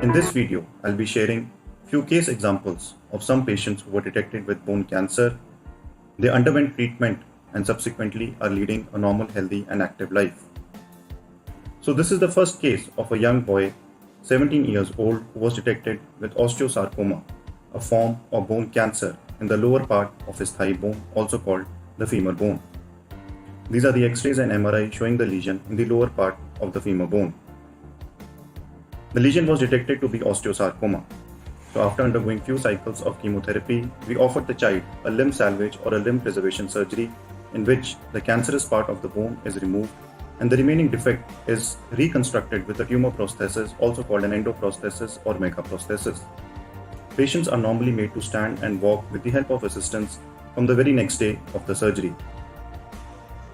In this video, I'll be sharing few case examples of some patients who were detected with bone cancer. They underwent treatment and subsequently are leading a normal, healthy and active life. So this is the first case of a young boy, 17 years old, who was detected with osteosarcoma, a form of bone cancer in the lower part of his thigh bone, also called the femur bone. These are the X-rays and MRI showing the lesion in the lower part of the femur bone. The lesion was detected to be osteosarcoma. So after undergoing few cycles of chemotherapy, we offered the child a limb salvage or a limb preservation surgery in which the cancerous part of the bone is removed and the remaining defect is reconstructed with a tumor prosthesis, also called an endoprosthesis or megaprosthesis. Patients are normally made to stand and walk with the help of assistance from the very next day of the surgery.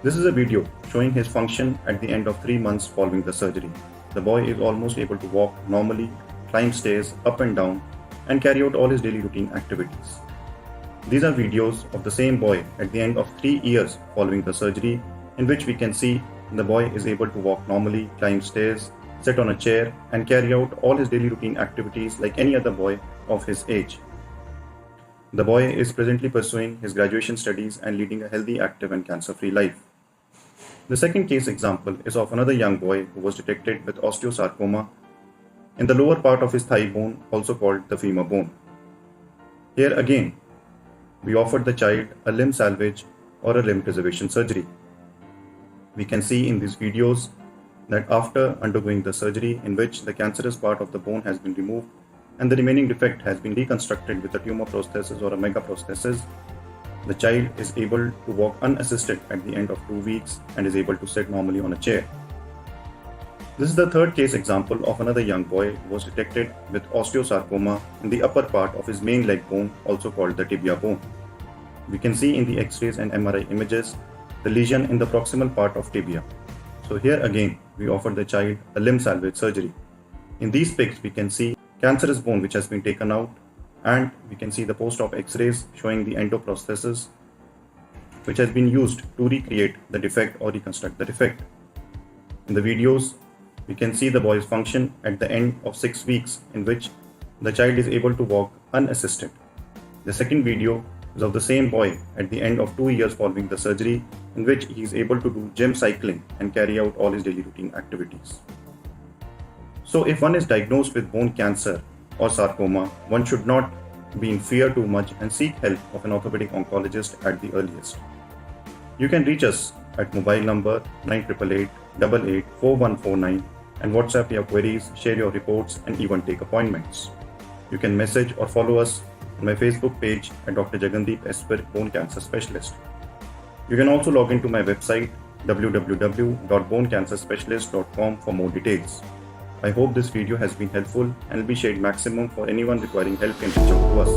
This is a video showing his function at the end of 3 months following the surgery. The boy is almost able to walk normally, climb stairs up and down, and carry out all his daily routine activities. These are videos of the same boy at the end of 3 years following the surgery, in which we can see the boy is able to walk normally, climb stairs, sit on a chair, and carry out all his daily routine activities like any other boy of his age. The boy is presently pursuing his graduation studies and leading a healthy, active, and cancer-free life. The second case example is of another young boy who was detected with osteosarcoma in the lower part of his thigh bone, also called the femur bone. Here again, we offered the child a limb salvage or a limb preservation surgery. We can see in these videos that after undergoing the surgery, in which the cancerous part of the bone has been removed and the remaining defect has been reconstructed with a tumor prosthesis or a megaprosthesis, the child is able to walk unassisted at the end of 2 weeks and is able to sit normally on a chair. This is the third case example of another young boy who was detected with osteosarcoma in the upper part of his main leg bone, also called the tibia bone. We can see in the X-rays and MRI images the lesion in the proximal part of tibia. So here again, we offered the child a limb salvage surgery. In these pics, we can see cancerous bone which has been taken out, and we can see the post-op X-rays showing the endoprosthesis which has been used to recreate the defect or reconstruct the defect. In the videos, we can see the boy's function at the end of 6 weeks, in which the child is able to walk unassisted. The second video is of the same boy at the end of 2 years following the surgery, in which he is able to do gym cycling and carry out all his daily routine activities. So if one is diagnosed with bone cancer or sarcoma, one should not be in fear too much and seek help of an orthopedic oncologist at the earliest. You can reach us at mobile number 9888 884149 and WhatsApp your queries, share your reports, and even take appointments. You can message or follow us on my Facebook page at Dr. Jagandeep Singh Virk, Bone Cancer Specialist. You can also log into my website www.bonecancerspecialist.com for more details. I hope this video has been helpful and will be shared maximum for anyone requiring help can reach out to us.